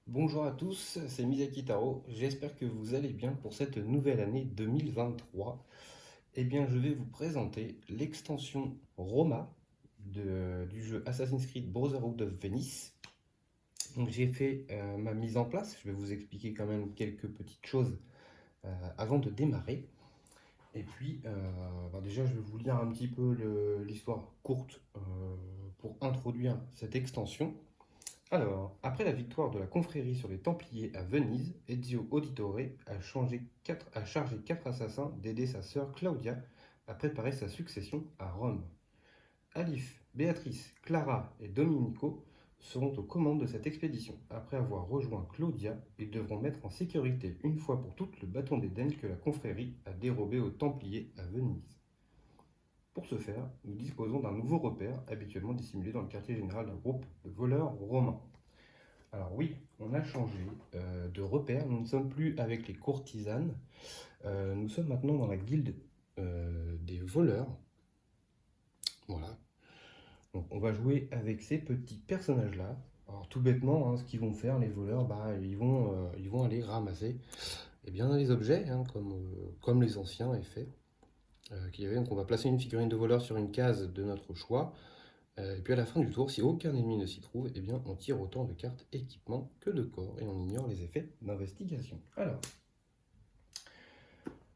Bonjour à tous, c'est Misaki Taro. J'espère que vous allez bien pour cette nouvelle année 2023. Eh bien, je vais vous présenter l'extension Roma du jeu Assassin's Creed Brotherhood of Venice. Donc, j'ai fait ma mise en place. Je vais vous expliquer quand même quelques petites choses avant de démarrer. Et puis, déjà, je vais vous lire un petit peu l'histoire courte pour introduire cette extension. Alors, après la victoire de la confrérie sur les Templiers à Venise, Ezio Auditore a chargé 4 assassins d'aider sa sœur Claudia à préparer sa succession à Rome. Alif, Béatrice, Clara et Domenico seront aux commandes de cette expédition. Après avoir rejoint Claudia, ils devront mettre en sécurité une fois pour toutes le bâton d'Éden que la confrérie a dérobé aux Templiers à Venise. Pour ce faire, nous disposons d'un nouveau repère habituellement dissimulé dans le quartier général d'un groupe de voleurs romains. Alors oui, on a changé de repère. Nous ne sommes plus avec les courtisanes. Nous sommes maintenant dans la guilde des voleurs. Voilà. Donc on va jouer avec ces petits personnages-là. Alors tout bêtement, hein, ce qu'ils vont faire, les voleurs, ils vont aller ramasser les objets, hein, comme les anciens avaient fait. Qu'il y avait. Donc on va placer une figurine de voleur sur une case de notre choix. Et puis à la fin du tour, si aucun ennemi ne s'y trouve, eh bien on tire autant de cartes équipement que de corps et on ignore les effets d'investigation. Alors,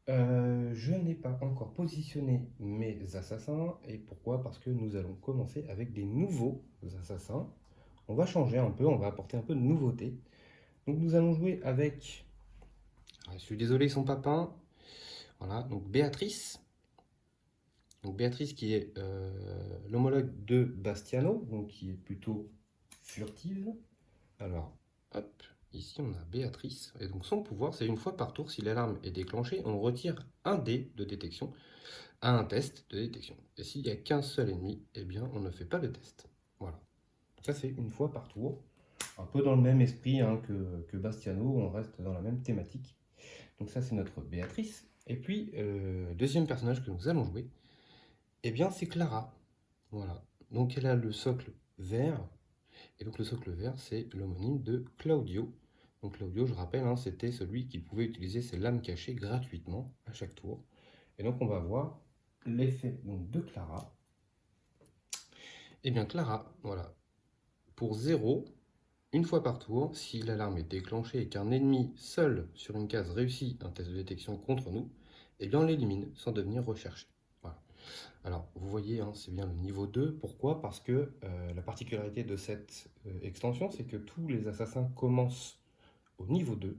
je n'ai pas encore positionné mes assassins. Et pourquoi? Parce que nous allons commencer avec des nouveaux assassins. On va changer un peu, on va apporter un peu de nouveauté. Donc nous allons jouer avec... je suis désolé, son papin. Voilà, donc Béatrice. Donc Béatrice qui est l'homologue de Bastiano, donc qui est plutôt furtive. Alors, hop, ici on a Béatrice. Et donc son pouvoir, c'est une fois par tour, si l'alarme est déclenchée, on retire un dé de détection à un test de détection. Et s'il n'y a qu'un seul ennemi, eh bien on ne fait pas le test. Voilà. Ça c'est une fois par tour. Un peu dans le même esprit hein, que Bastiano, on reste dans la même thématique. Donc ça c'est notre Béatrice. Et puis, deuxième personnage que nous allons jouer, eh bien c'est Clara. Voilà. Donc elle a le socle vert. Et donc le socle vert, c'est l'homonyme de Claudio. Donc Claudio, je rappelle, hein, c'était celui qui pouvait utiliser ses lames cachées gratuitement à chaque tour. Et donc on va voir l'effet de Clara. Et bien Clara, voilà, pour 0, une fois par tour, si l'alarme est déclenchée et qu'un ennemi seul sur une case réussit un test de détection contre nous, eh bien on l'élimine sans devenir recherché. Voilà. Alors, vous voyez, hein, c'est bien le niveau 2. Pourquoi? Parce que la particularité de cette extension, c'est que tous les assassins commencent au niveau 2.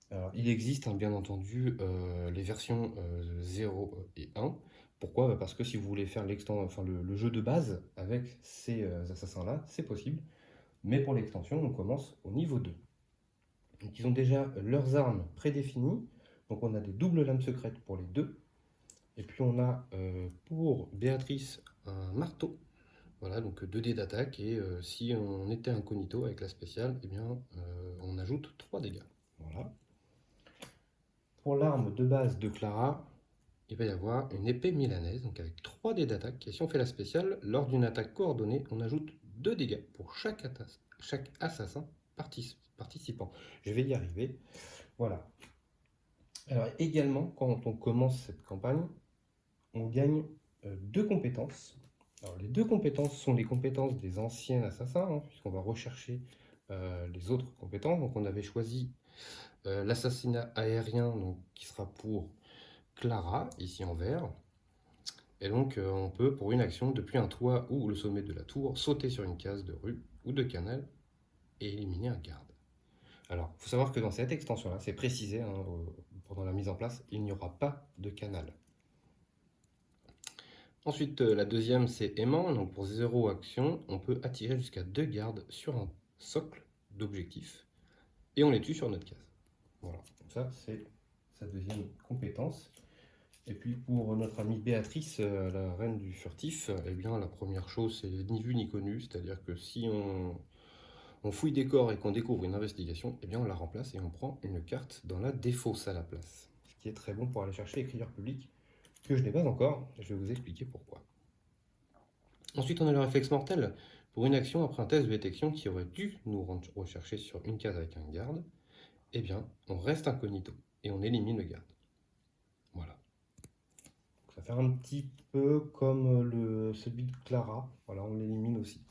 Alors, il existe, hein, bien entendu, les versions 0 et 1. Pourquoi? Parce que si vous voulez faire le jeu de base avec ces assassins-là, c'est possible. Mais pour l'extension, on commence au niveau 2. Donc, ils ont déjà leurs armes prédéfinies. Donc, on a des doubles lames secrètes pour les deux. Et puis on a pour Béatrice un marteau, voilà, donc 2 dés d'attaque, et si on était incognito avec la spéciale, eh bien on ajoute 3 dégâts. Voilà. Pour l'arme de base de Clara, il va y avoir une épée milanaise, donc avec 3 dés d'attaque, et si on fait la spéciale, lors d'une attaque coordonnée, on ajoute 2 dégâts pour chaque assassin participant. Je vais y arriver. Voilà. Alors également, quand on commence cette campagne, on gagne 2 compétences. Alors, les 2 compétences sont les compétences des anciens assassins, hein, puisqu'on va rechercher les autres compétences. Donc on avait choisi l'assassinat aérien, donc, qui sera pour Clara, ici en vert. Et donc on peut, pour une action, depuis un toit ou le sommet de la tour, sauter sur une case de rue ou de canal et éliminer un garde. Alors, il faut savoir que dans cette extension-là, c'est précisé hein, pendant la mise en place, il n'y aura pas de canal. Ensuite, la deuxième, c'est aimant. Donc pour 0 action, on peut attirer jusqu'à 2 gardes sur un socle d'objectifs et on les tue sur notre case. Voilà, donc ça c'est sa deuxième compétence. Et puis pour notre amie Béatrice, la reine du furtif, eh bien la première chose c'est ni vu ni connu, c'est-à-dire que si on fouille des corps et qu'on découvre une investigation, eh bien on la remplace et on prend une carte dans la défausse à la place. Ce qui est très bon pour aller chercher l'écriture public que je n'ai pas encore, je vais vous expliquer pourquoi. Ensuite, on a le réflexe mortel. Pour une action après un test de détection qui aurait dû nous rechercher sur une case avec un garde, eh bien, on reste incognito et on élimine le garde. Voilà. Ça va faire un petit peu comme celui de Clara. Voilà, on l'élimine aussi.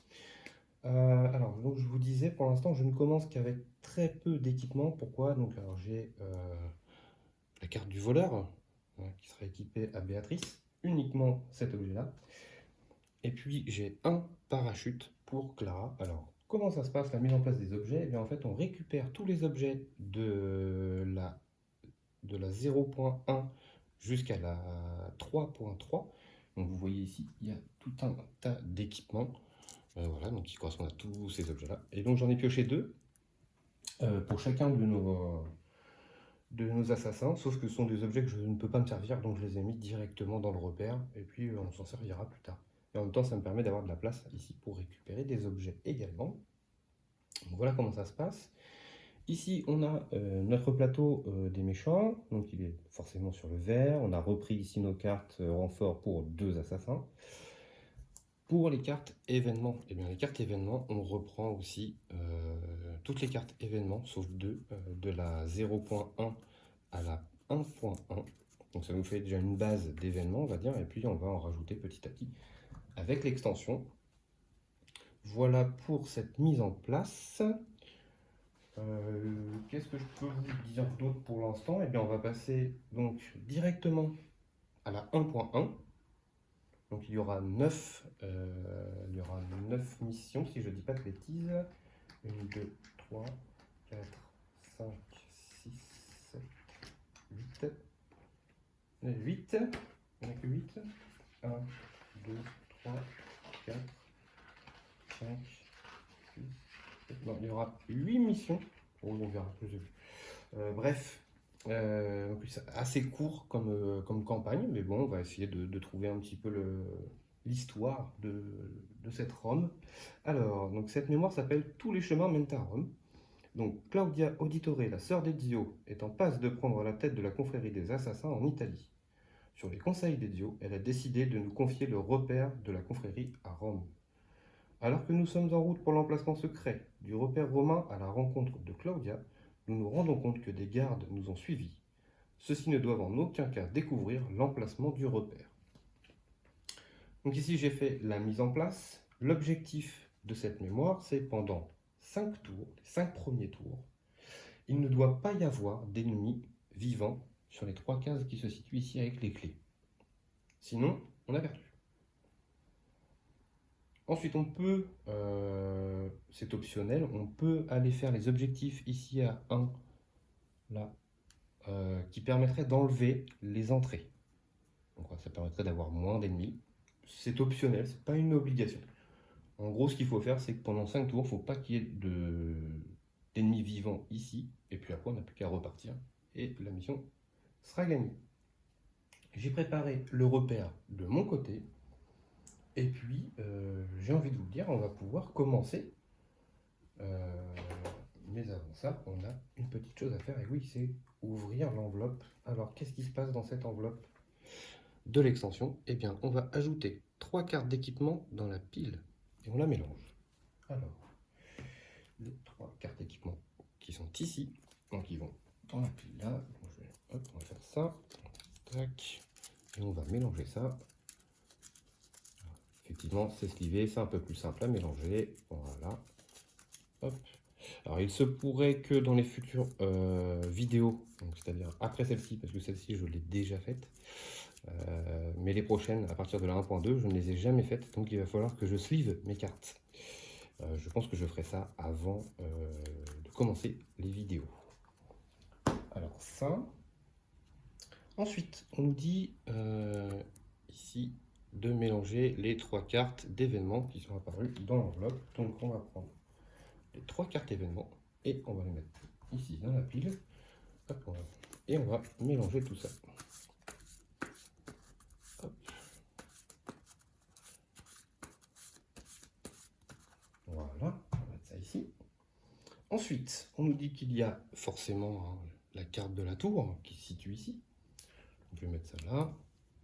Alors, donc je vous disais, pour l'instant, je ne commence qu'avec très peu d'équipement. Pourquoi? Donc, alors j'ai la carte du voleur qui sera équipée à Béatrice, uniquement cet objet-là. Et puis j'ai un parachute pour Clara. Alors, comment ça se passe la mise en place des objets? Eh bien, en fait, on récupère tous les objets de la 0.1 jusqu'à la 3.3. Donc, vous voyez ici, il y a tout un tas d'équipements. Voilà, donc qui correspondent à tous ces objets-là. Et donc, j'en ai pioché deux pour chacun de nos assassins, sauf que ce sont des objets que je ne peux pas me servir, donc je les ai mis directement dans le repère, et puis on s'en servira plus tard. Et en même temps, ça me permet d'avoir de la place ici pour récupérer des objets également. Donc voilà comment ça se passe. Ici, on a notre plateau des méchants, donc il est forcément sur le vert. On a repris ici nos cartes renfort pour 2 assassins. Pour les cartes événements, eh bien les cartes événements, on reprend aussi toutes les cartes événements, sauf 2, de la 0.1 à la 1.1. Donc ça nous fait déjà une base d'événements, on va dire, et puis on va en rajouter petit à petit avec l'extension. Voilà pour cette mise en place. Qu'est-ce que je peux vous dire d'autre pour l'instant? Eh bien, on va passer donc directement à la 1.1. Donc il y aura 9 missions, si je ne dis pas de bêtises. 1, 2, 3, 4, 5, 6, 7, 8. 8. Il n'y en a que 8. 1, 2, 3, 4, 5, 6, 7. Non, il y aura 8 missions. Oh, on verra, je sais plus. Bref, c'est assez court comme campagne, mais bon, on va essayer de trouver un petit peu l'histoire de cette Rome. Alors, donc cette mémoire s'appelle Tous les chemins mènent à Rome. Donc Claudia Auditore, la sœur d'Ezio, est en passe de prendre la tête de la confrérie des assassins en Italie. Sur les conseils d'Ezio, elle a décidé de nous confier le repère de la confrérie à Rome. Alors que nous sommes en route pour l'emplacement secret du repère romain à la rencontre de Claudia, nous nous rendons compte que des gardes nous ont suivis. Ceux-ci ne doivent en aucun cas découvrir l'emplacement du repère. Donc ici j'ai fait la mise en place. L'objectif de cette mémoire, c'est pendant 5 tours, les 5 premiers tours, il ne doit pas y avoir d'ennemis vivants sur les 3 cases qui se situent ici avec les clés. Sinon, on a perdu. Ensuite, on peut, c'est optionnel, on peut aller faire les objectifs ici à 1, là, qui permettrait d'enlever les entrées. Donc ça permettrait d'avoir moins d'ennemis. C'est optionnel, c'est pas une obligation. En gros, ce qu'il faut faire, c'est que pendant 5 tours, il ne faut pas qu'il y ait d'ennemis vivants ici, et puis après, on n'a plus qu'à repartir, et la mission sera gagnée. J'ai préparé le repère de mon côté, et puis j'ai envie de vous le dire, on va pouvoir commencer. Mais avant ça, on a une petite chose à faire, et oui, c'est ouvrir l'enveloppe. Alors, qu'est-ce qui se passe dans cette enveloppe de l'extension? Eh bien, on va ajouter 3 cartes d'équipement dans la pile, et on la mélange. Alors, les 3 cartes d'équipement qui sont ici, donc ils vont dans la pile là. Donc, hop, on va faire ça, tac, et on va mélanger ça. Effectivement, c'est slivé, c'est un peu plus simple à mélanger. Voilà. Hop. Alors, il se pourrait que dans les futures vidéos, c'est-à-dire après celle-ci, parce que celle-ci, je l'ai déjà faite, mais les prochaines, à partir de la 1.2, je ne les ai jamais faites, donc il va falloir que je sleeve mes cartes. Je pense que je ferai ça avant de commencer les vidéos. Alors, ça. Ensuite, on nous dit ici de mélanger les 3 cartes d'événements qui sont apparues dans l'enveloppe. Donc on va prendre les 3 cartes événements et on va les mettre ici dans la pile. Hop, et on va mélanger tout ça. Hop. Voilà, on va mettre ça ici. Ensuite, on nous dit qu'il y a forcément la carte de la tour qui se situe ici. On peut mettre ça là,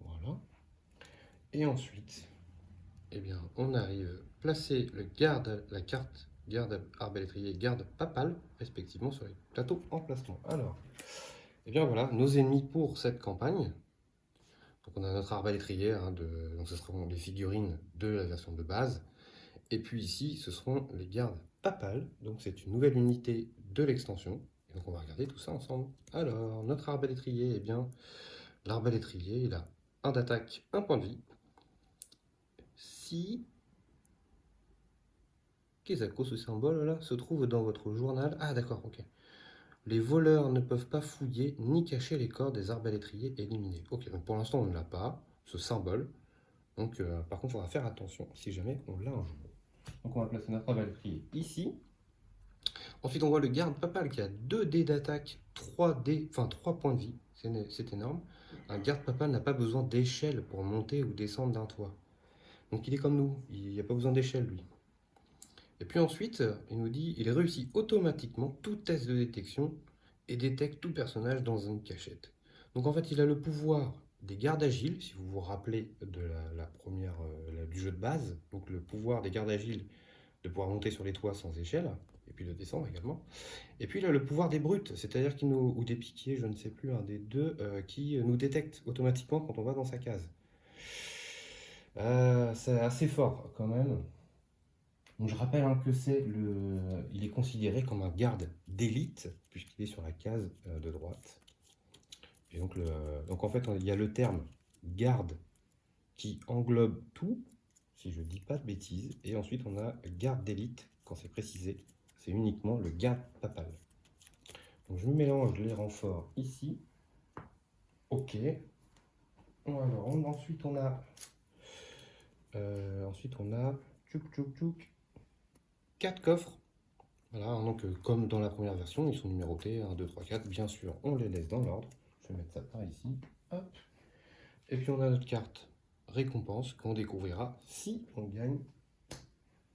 voilà. Et ensuite, eh bien, on arrive à placer la carte garde arbalétrier et garde papale, respectivement, sur les plateaux emplacement. Alors, eh bien voilà, nos ennemis pour cette campagne. Donc on a notre arbalétrier, donc ce seront les figurines de la version de base. Et puis ici, ce seront les gardes papales, donc c'est une nouvelle unité de l'extension. Et donc on va regarder tout ça ensemble. Alors, notre arbalétrier, eh bien, l'arbalétrier, il a un d'attaque, un point de vie. Si qu'est-ce que ce symbole là se trouve dans votre journal. Ah d'accord, ok. Les voleurs ne peuvent pas fouiller ni cacher les corps des arbalétriers éliminés. Ok, donc pour l'instant on ne l'a pas, ce symbole. Donc par contre, il faudra faire attention si jamais on l'a un jour. Donc on va placer notre arbalétrier ici. Ensuite, on voit le garde papal qui a 2 dés d'attaque, 3 points de vie. C'est énorme. Un garde papal n'a pas besoin d'échelle pour monter ou descendre d'un toit. Donc il est comme nous, il n'y a pas besoin d'échelle lui. Et puis ensuite, il nous dit il réussit automatiquement tout test de détection et détecte tout personnage dans une cachette. Donc en fait, il a le pouvoir des gardes agiles, si vous vous rappelez de la première du jeu de base, donc le pouvoir des gardes agiles de pouvoir monter sur les toits sans échelle, et puis de descendre également. Et puis il a le pouvoir des brutes, c'est-à-dire qu'il nous, ou des piquiers, je ne sais plus, un des deux, qui nous détecte automatiquement quand on va dans sa case. C'est assez fort quand même. Donc je rappelle que il est considéré comme un garde d'élite, puisqu'il est sur la case de droite. Et donc en fait, il y a le terme garde qui englobe tout, si je ne dis pas de bêtises, et ensuite on a garde d'élite, quand c'est précisé, c'est uniquement le garde papal. Donc je mélange les renforts ici. Ok. Alors ensuite on a tchouk tchouk tchouk 4 coffres. Voilà, donc comme dans la première version, ils sont numérotés 1, 2, 3, 4. Bien sûr, on les laisse dans l'ordre. Je vais mettre ça par ici. Hop. Et puis on a notre carte récompense qu'on découvrira si on gagne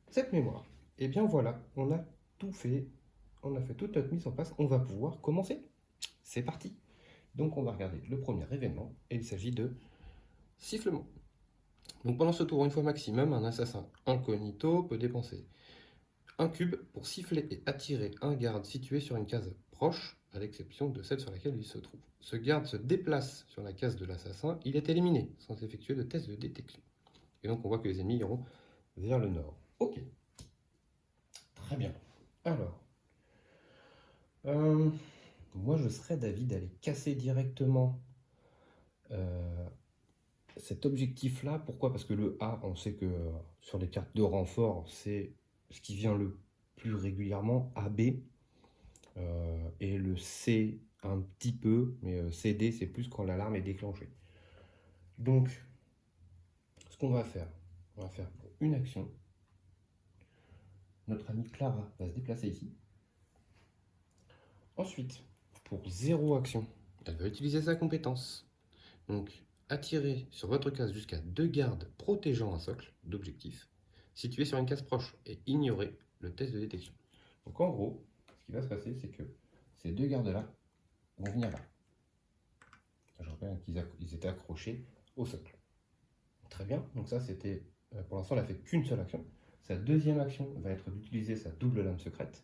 cette mémoire. Et bien voilà, on a tout fait. On a fait toute notre mise en place. On va pouvoir commencer. C'est parti. Donc on va regarder le premier événement et il s'agit de sifflement. Donc pendant ce tour, une fois maximum, un assassin incognito peut dépenser un cube pour siffler et attirer un garde situé sur une case proche, à l'exception de celle sur laquelle il se trouve. Ce garde se déplace sur la case de l'assassin, il est éliminé sans effectuer de test de détection. Et donc on voit que les ennemis iront vers le nord. Ok. Très bien. Alors, moi je serais d'avis d'aller casser directement cet objectif-là. Pourquoi? Parce que le A, on sait que sur les cartes de renfort, c'est ce qui vient le plus régulièrement, AB, et le C un petit peu, mais CD c'est plus quand l'alarme est déclenchée. Donc, ce qu'on va faire, on va faire pour une action. Notre amie Clara va se déplacer ici. Ensuite, pour 0 action, elle va utiliser sa compétence. Donc, attirer sur votre case jusqu'à 2 gardes protégeant un socle d'objectif situé sur une case proche et ignorer le test de détection. Donc en gros, ce qui va se passer, c'est que ces 2 gardes-là vont venir là. Je rappelle qu'ils étaient accrochés au socle. Très bien, donc ça c'était, pour l'instant elle n'a fait qu'une seule action. Sa deuxième action va être d'utiliser sa double lame secrète.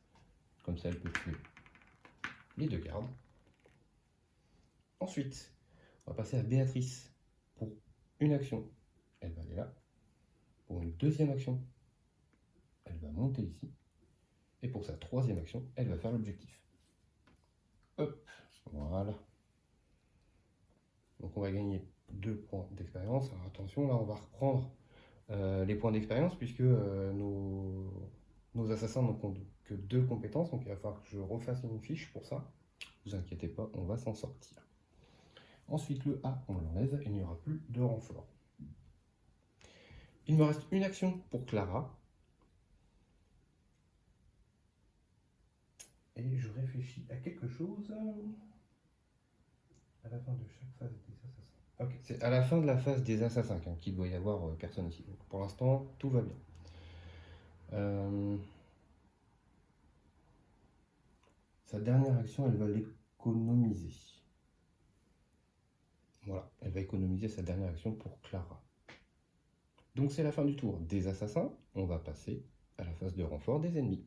Comme ça elle peut tuer les 2 gardes. Ensuite, on va passer à Béatrice pour une action. Elle va aller là. Pour une deuxième action, elle va monter ici. Et pour sa troisième action, elle va faire l'objectif. Hop, voilà. Donc on va gagner 2 points d'expérience. Alors attention, là on va reprendre les points d'expérience puisque nos assassins n'ont que 2 compétences. Donc il va falloir que je refasse une fiche pour ça. Ne vous inquiétez pas, on va s'en sortir. Ensuite le A, on l'enlève et il n'y aura plus de renfort. Il me reste une action pour Clara. Et je réfléchis à quelque chose à la fin de chaque phase des assassins. Ok, c'est à la fin de la phase des assassins qu'il doit y avoir personne ici. Donc, pour l'instant, tout va bien. Sa dernière action, elle va l'économiser. Voilà, elle va économiser sa dernière action pour Clara. Donc c'est la fin du tour des assassins. On va passer à la phase de renfort des ennemis.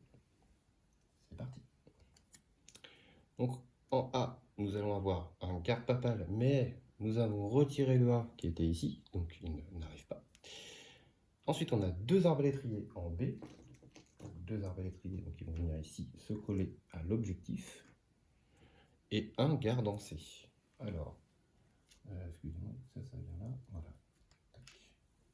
C'est parti. Donc en A, nous allons avoir un garde papal, mais nous avons retiré le A qui était ici, donc il n'arrive pas. Ensuite, on a deux arbalétriers en B. Deux arbalétriers, donc ils vont venir ici se coller à l'objectif. Et un garde en C. Alors, excusez-moi, ça vient là, voilà. Tac.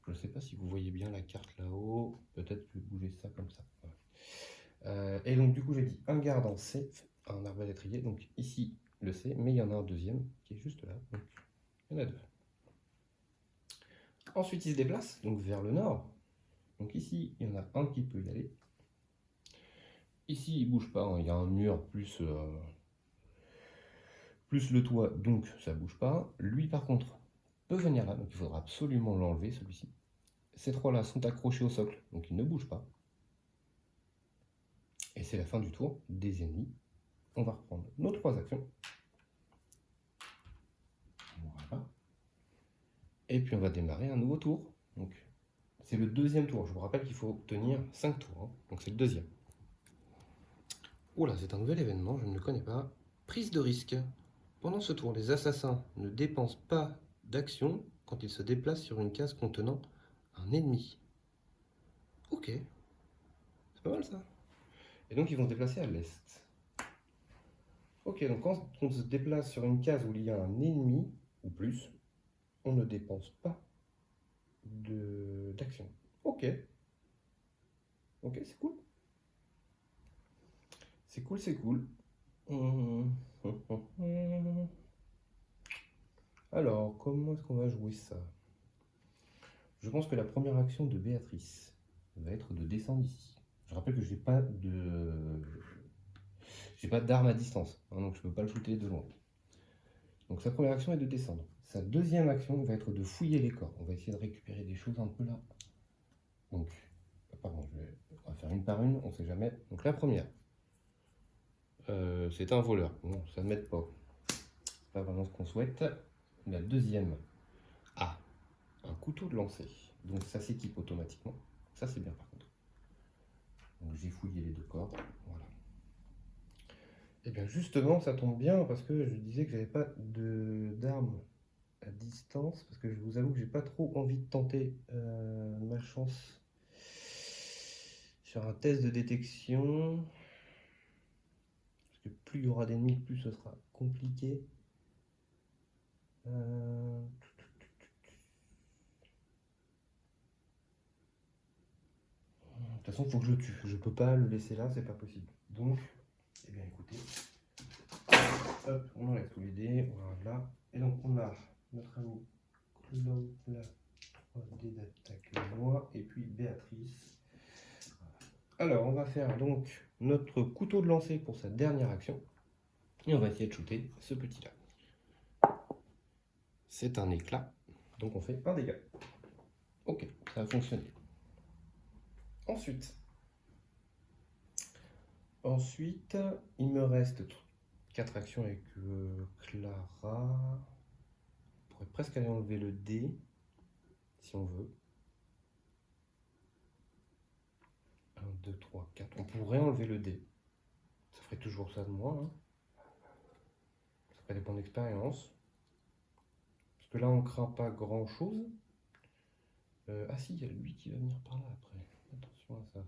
Je ne sais pas si vous voyez bien la carte là-haut, peut-être que je vais bouger ça comme ça. Voilà. Et donc du coup j'ai dit un garde en C, un arbalétrier, donc ici le C, mais il y en a un deuxième qui est juste là, donc il y en a deux. Ensuite il se déplace donc vers le nord, donc ici il y en a un qui peut y aller. Ici il bouge pas, hein. Il y a un mur plus le toit, donc ça bouge pas. Lui par contre peut venir là, donc il faudra absolument l'enlever celui-ci. Ces trois-là sont accrochés au socle, donc ils ne bougent pas. Et c'est la fin du tour des ennemis. On va reprendre nos trois actions. Voilà. Et puis on va démarrer un nouveau tour. Donc c'est le deuxième tour. Je vous rappelle qu'il faut tenir 5 tours. Hein. Donc c'est le deuxième. Oula, c'est un nouvel événement, je ne le connais pas. Prise de risque. Pendant ce tour, les assassins ne dépensent pas d'action quand ils se déplacent sur une case contenant un ennemi. Ok. C'est pas mal ça. Et donc ils vont se déplacer à l'est. Ok, donc quand on se déplace sur une case où il y a un ennemi, ou plus, on ne dépense pas d'action. Ok. Ok, c'est cool. C'est cool, c'est cool. Alors, comment est-ce qu'on va jouer ça? Je pense que la première action de Béatrice va être de descendre ici. Je rappelle que je n'ai pas d'arme à distance, hein, donc je ne peux pas le shooter de loin. Donc sa première action est de descendre. Sa deuxième action va être de fouiller les corps. On va essayer de récupérer des choses un peu là. Donc, pardon, on va faire une par une, on ne sait jamais. Donc la première, c'est un voleur. Bon, ça ne m'aide pas. C'est pas vraiment ce qu'on souhaite. La deuxième, un couteau de lancer. Donc ça s'équipe automatiquement. Ça c'est bien par contre. Donc j'ai fouillé les deux corps. Voilà. Et bien justement, ça tombe bien parce que je disais que j'avais pas d'armes à distance. Parce que je vous avoue que j'ai pas trop envie de tenter ma chance sur un test de détection. Parce que plus il y aura d'ennemis, plus ce sera compliqué. De toute façon, il faut que je le tue. Je peux pas le laisser là, c'est pas possible. Donc, eh bien écoutez, hop, on enlève tous les dés, voilà. Et donc on a notre ami Claude, là, 3 dés d'attaque, moi, et puis Béatrice. Alors, on va faire donc notre couteau de lancer pour sa dernière action. Et on va essayer de shooter ce petit-là. C'est un éclat, donc on fait un dégât. Ok, ça a fonctionné. Ensuite, il me reste 4 actions avec Clara. On pourrait presque aller enlever le dé, si on veut. 1, 2, 3, 4. On pourrait enlever le dé. Ça ferait toujours ça de moi. Hein. Ça ferait des points d'expérience. Parce que là, on craint pas grand-chose. Ah si, il y a lui qui va venir par là après. Attention à ça.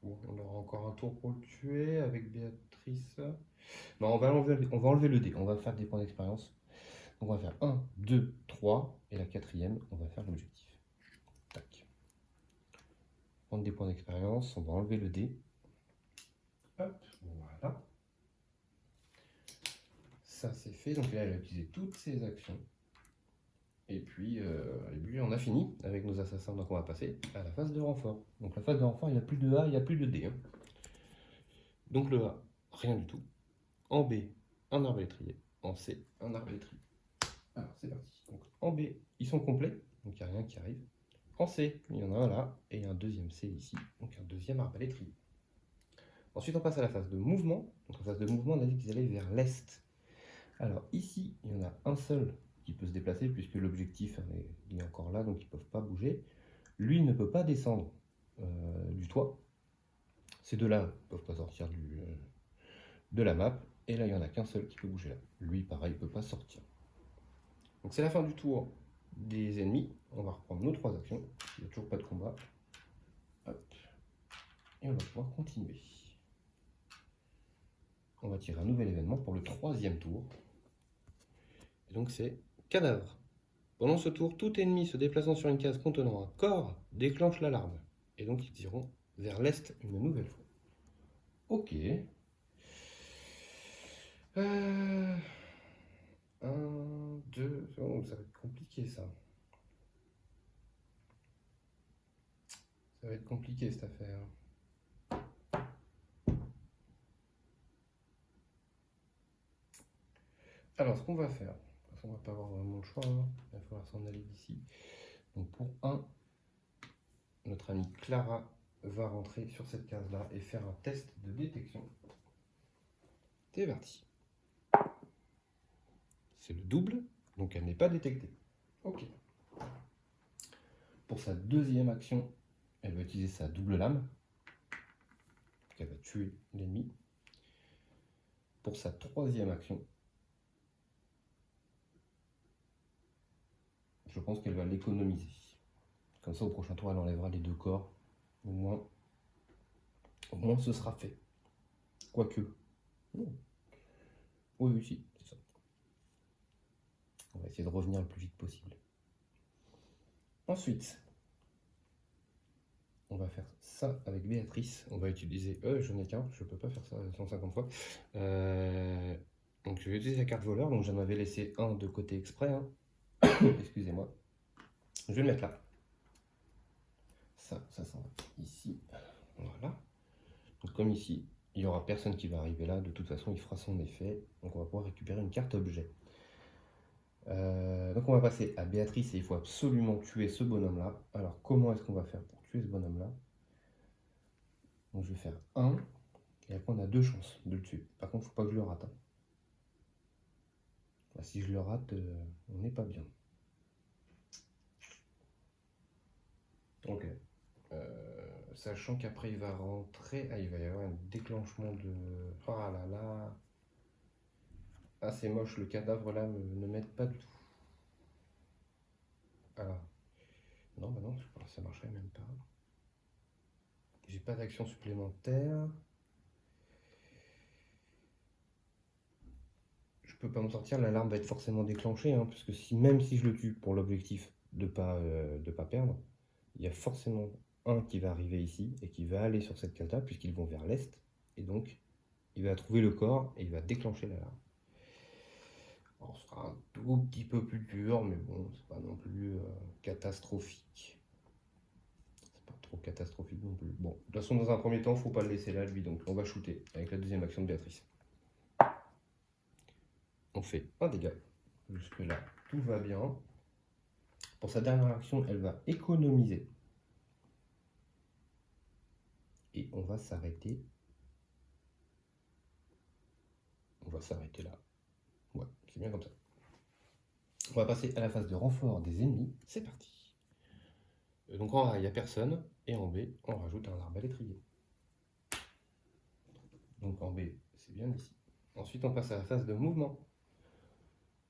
Bon, on aura encore un tour pour le tuer avec Béatrice. Non, on va enlever le dé. On va faire des points d'expérience. Donc on va faire 1, 2, 3. Et la quatrième, on va faire l'objectif. Tac. Prendre des points d'expérience. On va enlever le dé. Hop, voilà. Ça c'est fait. Donc là, elle a utilisé toutes ses actions. Et puis on a fini avec nos assassins. Donc on va passer à la phase de renfort. Donc la phase de renfort, il n'y a plus de A, il n'y a plus de D. Hein. Donc le A, rien du tout. En B, un arbalétrier. En C, un arbalétrier. Alors c'est parti. Donc, en B, ils sont complets, donc il n'y a rien qui arrive. En C, il y en a un là, et il y a un deuxième C ici, donc un deuxième arbalétrier. Ensuite, on passe à la phase de mouvement. Donc la phase de mouvement, on a dit qu'ils allaient vers l'est. Alors ici, il y en a un seul qui peut se déplacer puisque l'objectif il est encore là, donc ils ne peuvent pas bouger. Lui ne peut pas descendre du toit. Ces deux-là ne peuvent pas sortir de la map. Et là, il n'y en a qu'un seul qui peut bouger là. Lui, pareil, il ne peut pas sortir. Donc c'est la fin du tour des ennemis. On va reprendre nos 3 actions. Il n'y a toujours pas de combat. Hop. Et on va pouvoir continuer. On va tirer un nouvel événement pour le 3e tour. Et donc c'est cadavre. Pendant ce tour, tout ennemi se déplaçant sur une case contenant un corps déclenche l'alarme. Et donc ils iront vers l'est une nouvelle fois. Ok. 1, 2, oh, ça va être compliqué ça. Ça va être compliqué cette affaire. Alors ce qu'on va faire, de toute façon on va pas avoir vraiment le choix, hein. Il va falloir s'en aller d'ici. Donc pour 1, notre amie Clara va rentrer sur cette case-là et faire un test de détection. C'est parti. C'est le double, donc elle n'est pas détectée. Ok. Pour sa 2e action, elle va utiliser sa double lame. Elle va tuer l'ennemi. Pour sa 3e action, je pense qu'elle va l'économiser. Comme ça, au prochain tour, elle enlèvera les 2 corps. Au moins ce sera fait. Quoique. Oui, oui, si, c'est ça. On va essayer de revenir le plus vite possible. Ensuite, on va faire ça avec Béatrice. On va utiliser... je n'ai qu'un, je ne peux pas faire ça 150 fois. Donc je vais utiliser la carte voleur. Donc j'en avais laissé un de côté exprès. Hein. Excusez-moi. Je vais le mettre là. Ça s'en va ici. Voilà. Donc comme ici, il n'y aura personne qui va arriver là. De toute façon, il fera son effet. Donc on va pouvoir récupérer une carte objet. Donc on va passer à Béatrice et il faut absolument tuer ce bonhomme là. Alors comment est-ce qu'on va faire pour tuer ce bonhomme là? Donc je vais faire 1 et après on a 2 chances de le tuer. Par contre il ne faut pas que je le rate. Hein. Bah, si je le rate, on n'est pas bien. Ok. Sachant qu'après il va rentrer. Ah, il va y avoir un déclenchement de... Oh là là. Ah c'est moche, le cadavre là ne m'aide pas du tout. Alors. Non, bah non, ça marcherait même pas. J'ai pas d'action supplémentaire. Je peux pas m'en sortir, l'alarme va être forcément déclenchée, hein, parce que même si je le tue pour l'objectif de pas perdre, il y a forcément un qui va arriver ici et qui va aller sur cette case-là, puisqu'ils vont vers l'est, et donc il va trouver le corps et il va déclencher l'alarme. Alors, ce sera un tout petit peu plus dur, mais bon, c'est pas non plus catastrophique. C'est pas trop catastrophique non plus. Bon, de toute façon, dans un premier temps, faut pas le laisser là, lui, donc on va shooter avec la 2e action de Béatrice. On fait un dégât. Jusque là, tout va bien. Pour sa dernière action, elle va économiser. Et on va s'arrêter. On va s'arrêter là. Ouais, c'est bien comme ça. On va passer à la phase de renfort des ennemis. C'est parti. Donc en A, il n'y a personne. Et en B, on rajoute un arbalétrier. Donc en B, c'est bien ici. Ensuite, on passe à la phase de mouvement.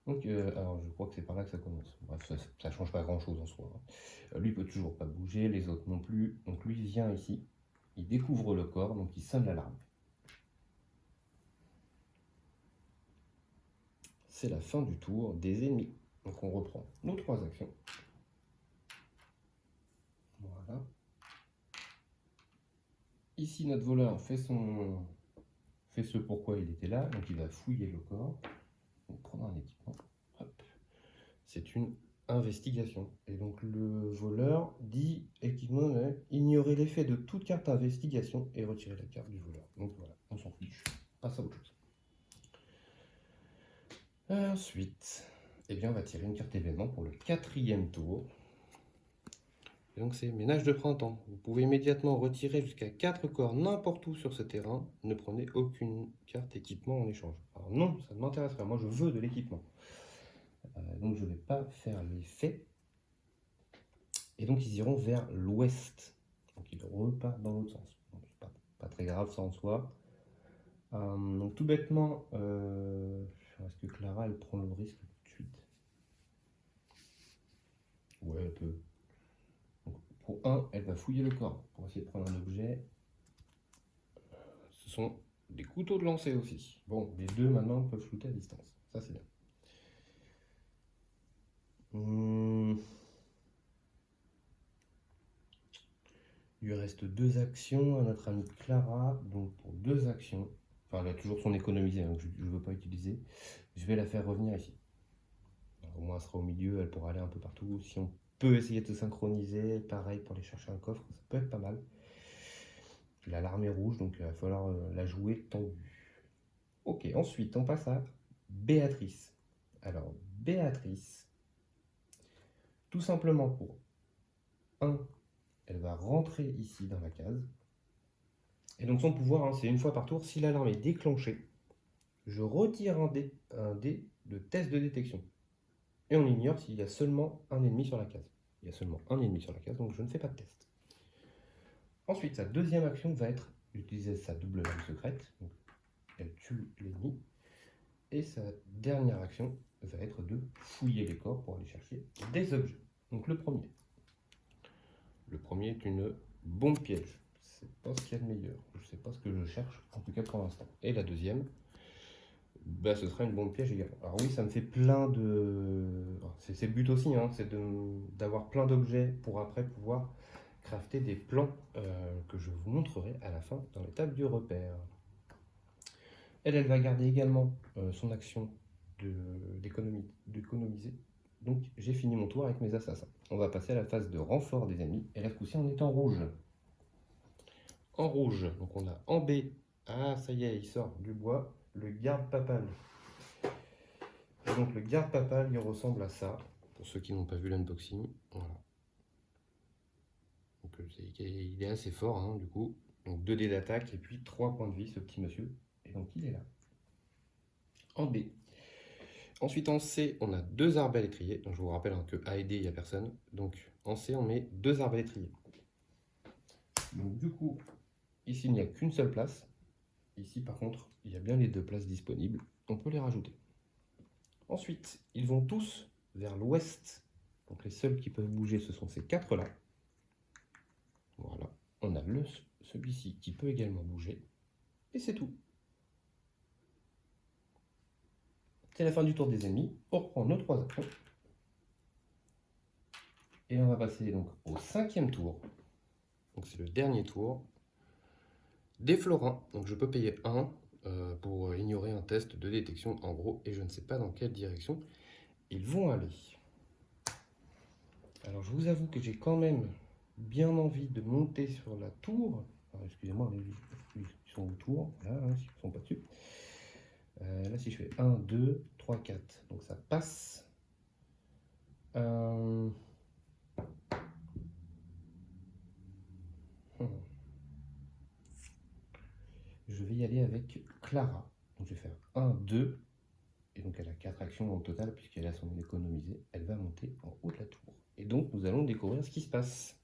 Donc, alors je crois que c'est par là que ça commence. Bref, ça ne change pas grand-chose en soi. Lui, il peut toujours pas bouger, les autres non plus. Donc lui, il vient ici. Il découvre le corps, donc il sonne l'alarme. C'est la fin du tour des ennemis. Donc on reprend nos 3 actions. Voilà. Ici, notre voleur fait ce pourquoi il était là. Donc il va fouiller le corps. Donc prendre un équipement. Hop. C'est une investigation. Et donc le voleur dit équipement, ignorer l'effet de toute carte investigation et retirer la carte du voleur. Donc voilà, on s'en fiche. Passe à autre chose. Ensuite, eh bien, on va tirer une carte événement pour le 4e tour. Et donc c'est ménage de printemps. Vous pouvez immédiatement retirer jusqu'à 4 corps n'importe où sur ce terrain. Ne prenez aucune carte équipement en échange. Alors non, ça ne m'intéresse pas. Moi je veux de l'équipement. Donc je ne vais pas faire l'effet. Et donc ils iront vers l'ouest. Donc ils repartent dans l'autre sens. Donc, c'est pas très grave ça en soi. Donc tout bêtement, est-ce que Clara elle prend le risque tout de suite? Ouais, elle peut. Donc, pour 1, elle va fouiller le corps pour essayer de prendre un objet. Ce sont des couteaux de lancer aussi. Bon, les deux maintenant peuvent shooter à distance. Ça c'est bien. Il lui reste 2 actions à notre amie Clara. Donc pour 2 actions, enfin elle a toujours son économisé, hein, que je ne veux pas utiliser. Je vais la faire revenir ici. Alors, au moins elle sera au milieu, elle pourra aller un peu partout. Si on peut essayer de se synchroniser, pareil pour aller chercher un coffre, ça peut être pas mal. Il a l'armée rouge, donc il va falloir la jouer tendue. Ok, ensuite on passe à Béatrice. Alors Béatrice, tout simplement pour 1, elle va rentrer ici dans la case. Et donc son pouvoir, hein, c'est une fois par tour, si l'alarme est déclenchée, je retire un dé de test de détection. Et on ignore s'il y a seulement un ennemi sur la case. Il y a seulement un ennemi sur la case, donc je ne fais pas de test. Ensuite, sa deuxième action va être d'utiliser sa double lame secrète. Donc, elle tue l'ennemi. Et sa dernière action va être de fouiller les corps pour aller chercher des objets. Donc le premier. Le premier est une bombe piège. C'est pas ce qu'il y a de meilleur. Je sais pas ce que je cherche, en tout cas pour l'instant. Et la deuxième, bah, ce sera une bombe piège également. Alors oui, ça me fait plein de... C'est le but aussi, hein, c'est d'avoir plein d'objets pour après pouvoir crafter des plans que je vous montrerai à la fin dans l'étape du repère. Elle va garder également son action d'économiser. Donc j'ai fini mon tour avec mes assassins. On va passer à la phase de renfort des ennemis. Et là, ce coup-ci, on est en rouge. En rouge, donc on a en B. Ah, ça y est, il sort du bois. Le garde papal. Et donc le garde papal, il ressemble à ça. Pour ceux qui n'ont pas vu l'unboxing, voilà. Donc il est assez fort, hein, du coup. Donc 2 dés d'attaque et puis 3 points de vie, ce petit monsieur. Et donc il est là. En B. Ensuite en C, on a 2 arbalétriers. Donc je vous rappelle hein, que A et D, il n'y a personne. Donc en C, on met 2 arbalétriers. Donc du coup, ici, il n'y a qu'une seule place. Ici, par contre, il y a bien les 2 places disponibles. On peut les rajouter. Ensuite, ils vont tous vers l'ouest. Donc les seuls qui peuvent bouger, ce sont ces 4-là. Voilà. On a celui-ci qui peut également bouger. Et c'est tout. C'est la fin du tour des ennemis. On reprend nos 3 actions. Et on va passer donc au 5e tour. Donc c'est le dernier tour. Des florins. Donc je peux payer 1 pour ignorer un test de détection en gros. Et je ne sais pas dans quelle direction ils vont aller. Alors je vous avoue que j'ai quand même bien envie de monter sur la tour. Excusez-moi, ils sont autour. Là, hein, ils ne sont pas dessus. Là, si je fais 1, 2, 3, 4, donc ça passe. Je vais y aller avec Clara. Donc je vais faire 1, 2, et donc elle a 4 actions au total, puisqu'elle a son économisé. Elle va monter en haut de la tour. Et donc nous allons découvrir ce qui se passe.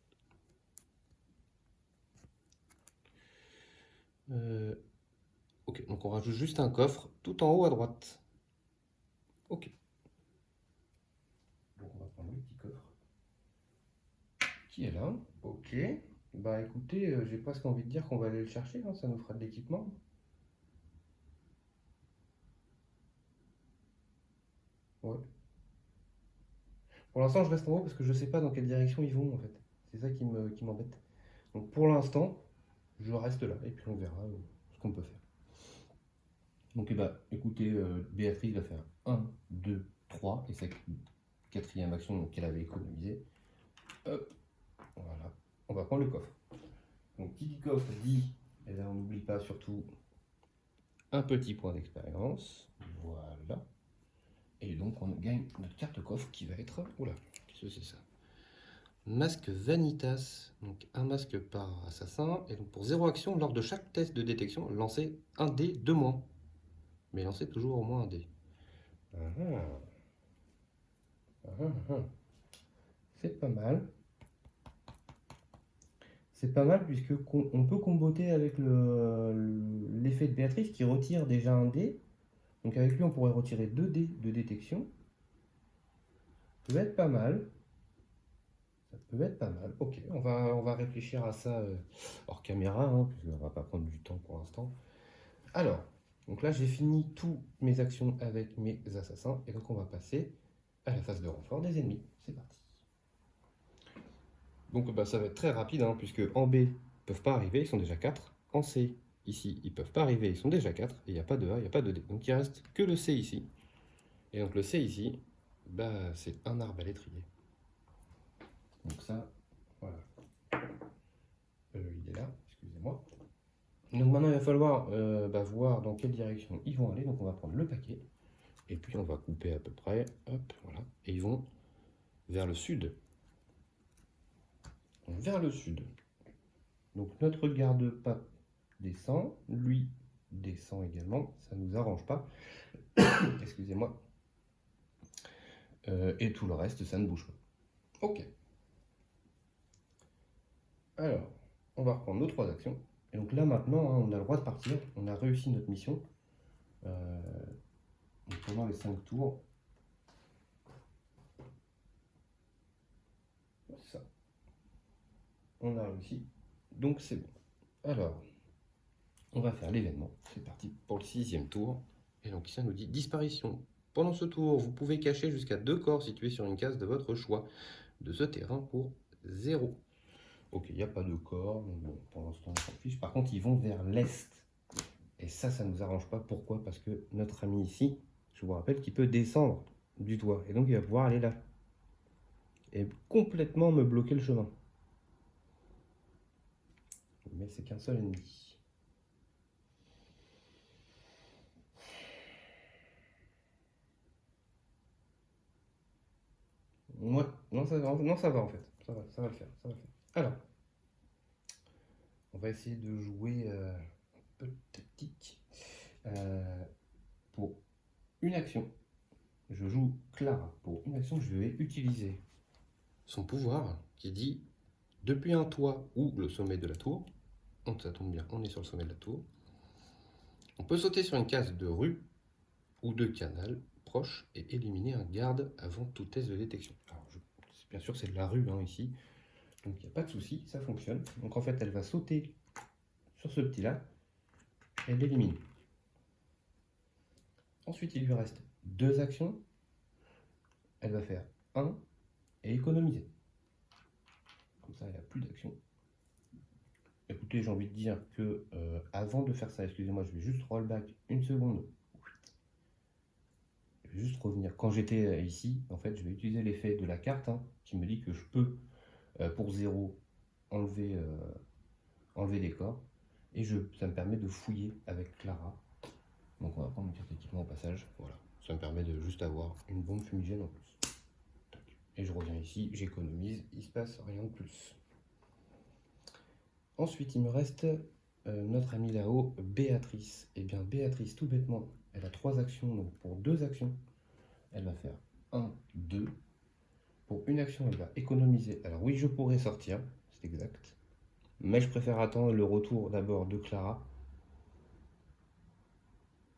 Ok, donc on rajoute juste un coffre tout en haut à droite. Ok. Donc on va prendre le petit coffre qui est là. Ok. Bah écoutez, j'ai presque envie de dire qu'on va aller le chercher, hein, ça nous fera de l'équipement. Ouais. Pour l'instant, je reste en haut parce que je sais pas dans quelle direction ils vont en fait. C'est ça qui m'embête. Donc pour l'instant, je reste là et puis on verra ce qu'on peut faire. Donc bah, écoutez, Béatrice va faire 1, 2, 3 et sa 4e action qu'elle avait économisée. Hop, voilà. On va prendre le coffre. Donc qui dit coffre dit, et là on n'oublie pas surtout un petit point d'expérience. Voilà. Et donc on gagne notre carte coffre qui va être... Oula, qu'est-ce que c'est ça? masque Vanitas, donc un masque par assassin, et donc pour 0 action, lors de chaque test de détection, lancez un dé de moins. Mais lancez toujours au moins un dé. C'est pas mal. C'est pas mal puisque on peut comboter avec l'effet de Béatrice qui retire déjà un dé. Donc avec lui on pourrait retirer 2 dés de détection. Ça peut être pas mal. Ça peut être pas mal. Ok, on va réfléchir à ça hors caméra, hein, puisqu'on va pas prendre du temps pour l'instant. Alors, donc là j'ai fini toutes mes actions avec mes assassins. Et donc on va passer à la phase de renfort des ennemis. C'est parti. Donc bah, ça va être très rapide, hein, puisque en B, ils peuvent pas arriver, ils sont déjà 4. En C, ici, ils peuvent pas arriver, ils sont déjà 4. Et il n'y a pas de A, il n'y a pas de D. Donc il reste que le C ici. Et donc le C ici, bah, c'est un arbalétrier. Donc ça, voilà. Il est là, excusez-moi. Donc maintenant il va falloir voir dans quelle direction ils vont aller. Donc on va prendre le paquet. Et puis on va couper à peu près. Hop, voilà. Et ils vont vers le sud. Vers le sud. Donc notre garde-pape descend, lui descend également, ça ne nous arrange pas, excusez-moi, et tout le reste, ça ne bouge pas. Ok. Alors, on va reprendre nos 3 actions, et donc là maintenant, hein, on a le droit de partir, on a réussi notre mission, donc pendant les 5 tours, c'est ça, on a réussi, donc c'est bon. Alors, on va faire l'événement, c'est parti pour le 6e tour, et donc ça nous dit disparition. Pendant ce tour, vous pouvez cacher jusqu'à 2 corps situés sur une case de votre choix de ce terrain pour 0. Ok, il n'y a pas de corps, donc bon, pour l'instant on s'en fiche. Par contre, ils vont vers l'est. Et ça ne nous arrange pas. Pourquoi? Parce que notre ami ici, je vous rappelle qu'il peut descendre du toit. Et donc il va pouvoir aller là. Et complètement me bloquer le chemin. Mais c'est qu'un seul ennemi. Ouais, non ça va en fait. Ça va le faire. Ça va le faire. Alors, on va essayer de jouer un peu de tactique. Pour une action, je joue Clara. Pour une action, je vais utiliser son pouvoir qui dit depuis un toit ou le sommet de la tour, donc ça tombe bien, on est sur le sommet de la tour, on peut sauter sur une case de rue ou de canal proche et éliminer un garde avant tout test de détection. Alors, bien sûr, c'est de la rue hein, ici, donc il n'y a pas de souci, ça fonctionne. Donc en fait, elle va sauter sur ce petit-là et l'élimine. Ensuite, il lui reste 2 actions. Elle va faire 1 et économiser. Comme ça, elle n'a plus d'action. Écoutez, j'ai envie de dire que avant de faire ça, excusez-moi, je vais juste rollback une seconde. Je vais juste revenir. Quand j'étais ici, en fait, je vais utiliser l'effet de la carte hein, qui me dit que je peux, pour 0, enlever des corps. Et ça me permet de fouiller avec Clara. Donc on va prendre une carte d'équipement au passage. Voilà. Ça me permet de juste avoir une bombe fumigène en plus. Et je reviens ici, j'économise, il ne se passe rien de plus. Ensuite, il me reste notre amie là-haut, Béatrice. Et bien, Béatrice, tout bêtement, elle a 3 actions. Donc, pour 2 actions, elle va faire 1, 2. Pour une action, elle va économiser. Alors, oui, je pourrais sortir, c'est exact. Mais je préfère attendre le retour d'abord de Clara.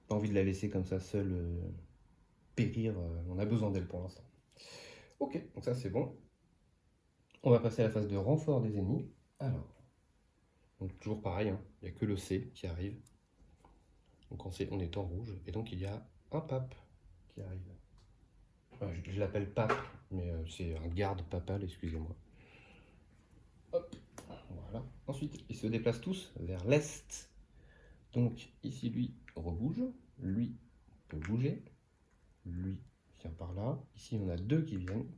Pas envie de la laisser comme ça seule périr. On a besoin d'elle pour l'instant. Ok, donc ça, c'est bon. On va passer à la phase de renfort des ennemis. Alors. Donc toujours pareil, hein, il n'y a que le C qui arrive. Donc on est en rouge. Et donc il y a un pape qui arrive. Enfin, je l'appelle pape, mais c'est un garde papal, excusez-moi. Hop, voilà. Ensuite, ils se déplacent tous vers l'est. Donc ici, lui rebouge. Lui peut bouger. Lui vient par là. Ici, on a 2 qui viennent.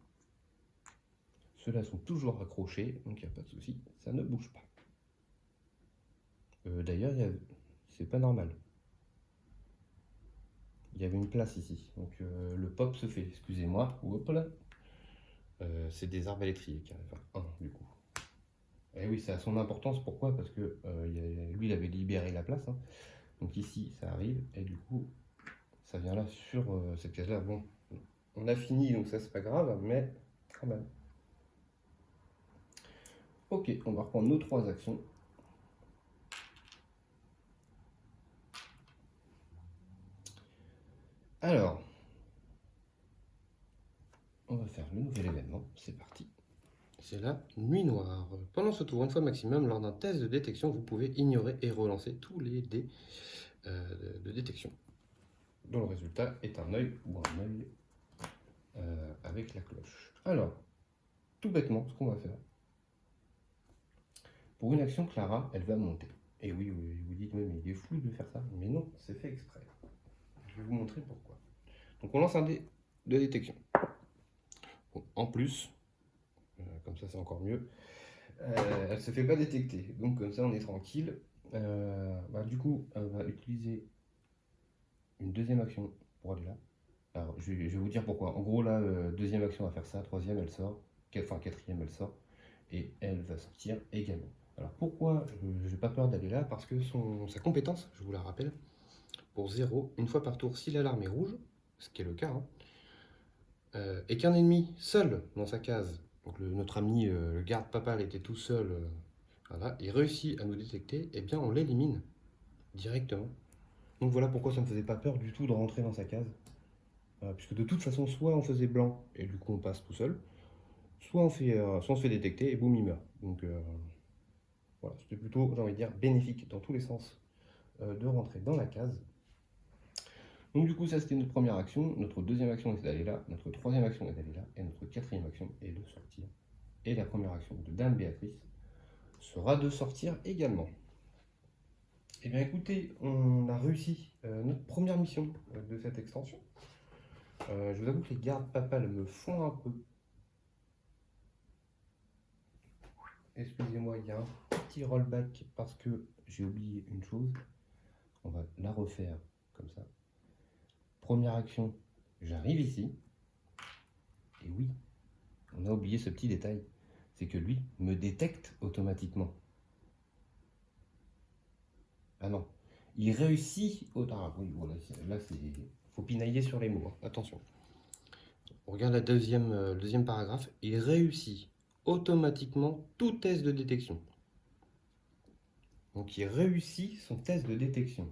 Ceux-là sont toujours accrochés, donc il n'y a pas de souci, ça ne bouge pas. D'ailleurs, c'est pas normal. Il y avait une place ici, donc le pop se fait, excusez-moi. Hop là. C'est des arbalétriers qui arrivent. Et oui, ça a son importance. Pourquoi? Parce que lui, il avait libéré la place, hein. Donc ici, ça arrive, et du coup, ça vient là sur cette case-là. Bon, on a fini, donc ça, c'est pas grave, mais quand même. Ok, on va reprendre nos 3 actions. Alors, on va faire le nouvel événement. C'est parti. C'est la nuit noire. Pendant ce tour, une fois maximum, lors d'un test de détection, vous pouvez ignorer et relancer tous les dés de détection, dont le résultat est un œil ou un œil avec la cloche. Alors, tout bêtement, ce qu'on va faire, pour une action Clara, elle va monter. Et oui, vous dites, mais il est fou de faire ça. Mais non, c'est fait exprès. Je vais vous montrer pourquoi. Donc on lance un dé de détection. Bon, en plus, comme ça c'est encore mieux, elle se fait pas détecter. Donc comme ça on est tranquille. Du coup, elle va utiliser une deuxième action pour aller là. Alors je vais vous dire pourquoi. En gros là, deuxième action va faire ça, troisième elle sort, enfin quatrième elle sort, et elle va sortir également. Alors pourquoi je n'ai pas peur d'aller là? Parce que sa compétence, je vous la rappelle, pour 0, une fois par tour, si l'alarme est rouge, ce qui est le cas, hein, et qu'un ennemi seul dans sa case, donc notre ami le garde papal était tout seul, voilà, il réussit à nous détecter, et bien on l'élimine directement. Donc voilà pourquoi ça ne me faisait pas peur du tout de rentrer dans sa case. Puisque de toute façon, soit on faisait blanc et du coup on passe tout seul, soit on se fait détecter et boum, il meurt. Donc voilà, c'était plutôt, j'ai envie de dire, bénéfique dans tous les sens de rentrer dans la case. Donc du coup, ça c'était notre première action. Notre deuxième action est d'aller là, notre troisième action est d'aller là, et notre quatrième action est de sortir. Et la première action de Dame Béatrice sera de sortir également. Eh bien écoutez, on a réussi notre première mission de cette extension. Je vous avoue que les gardes papales me font un peu. Excusez-moi, il y a un petit rollback parce que j'ai oublié une chose. On va la refaire comme ça. Première action, j'arrive ici. Et oui, on a oublié ce petit détail. C'est que lui me détecte automatiquement. Ah non, il réussit. Ah oui, voilà, là, il faut pinailler sur les mots, hein. Attention. On regarde le deuxième paragraphe. Il réussit automatiquement tout test de détection. Donc il réussit son test de détection.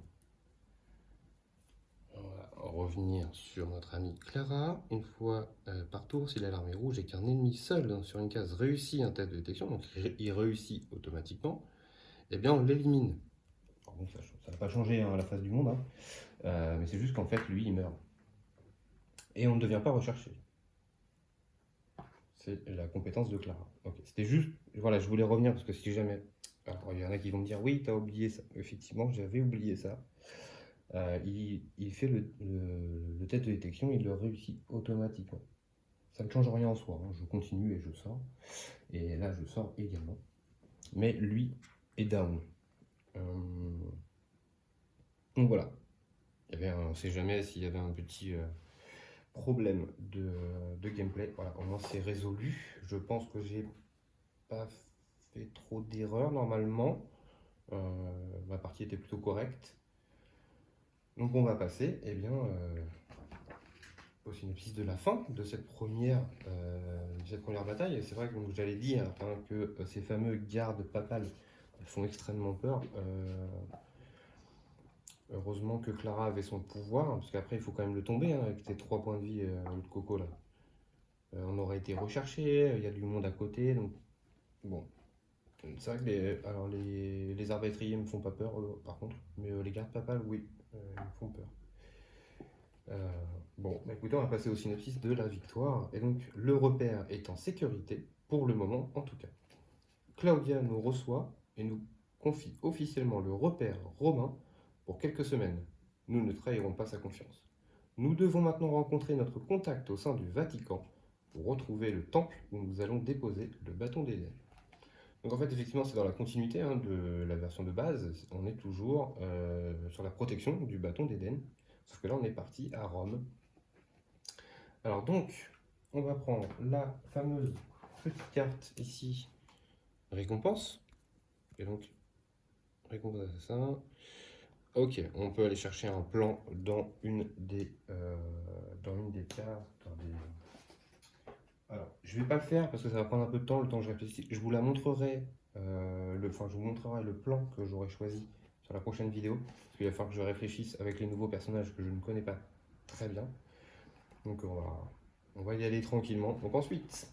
On va revenir sur notre amie Clara. Une fois par tour, si l'alarme est rouge et qu'un ennemi seul sur une case réussit un test de détection, donc il réussit automatiquement, eh bien on l'élimine. Bon, ça n'a pas changé hein, la face du monde, hein. Mais c'est juste qu'en fait, lui, il meurt. Et on ne devient pas recherché. C'est la compétence de Clara. Okay. C'était juste, voilà, je voulais revenir parce que si jamais... Alors, il y en a qui vont me dire, oui, tu as oublié ça. Effectivement, j'avais oublié ça. Il fait le test de détection, il le réussit automatiquement. Ça ne change rien en soi, hein. Je continue et je sors. Et là, je sors également. Mais lui est down. Donc voilà. On ne sait jamais s'il y avait un petit problème de gameplay. Voilà, au moins c'est résolu. Je pense que j'ai pas fait trop d'erreurs normalement. Ma partie était plutôt correcte. Donc on va passer au synopsis de la fin de cette première bataille. Et c'est vrai que j'allais dire hein, que ces fameux gardes papales font extrêmement peur. Heureusement que Clara avait son pouvoir, hein, parce qu'après il faut quand même le tomber hein, avec tes 3 points de vie de Coco là. On aurait été recherché, il y a du monde à côté, donc bon. C'est vrai que les arbitriers me font pas peur par contre, mais les gardes papales oui, ils me font peur. Bon, écoutez, on va passer au synopsis de la victoire. Et donc, le repère est en sécurité, pour le moment en tout cas. Claudia nous reçoit et nous confie officiellement le repère romain pour quelques semaines. Nous ne trahirons pas sa confiance. Nous devons maintenant rencontrer notre contact au sein du Vatican pour retrouver le temple où nous allons déposer le bâton d'Éden. Donc en fait, effectivement, c'est dans la continuité hein, de la version de base. On est toujours sur la protection du bâton d'Éden. Sauf que là, on est parti à Rome. Alors donc, on va prendre la fameuse petite carte ici récompense. Et donc, récompense assassin. Ok, on peut aller chercher un plan dans une des cartes. Alors, je vais pas le faire parce que ça va prendre un peu de temps, le temps que je réfléchisse. Je vous la montrerai, je vous montrerai le plan que j'aurai choisi sur la prochaine vidéo. Parce qu'il va falloir que je réfléchisse avec les nouveaux personnages que je ne connais pas très bien. Donc on va y aller tranquillement. Donc ensuite,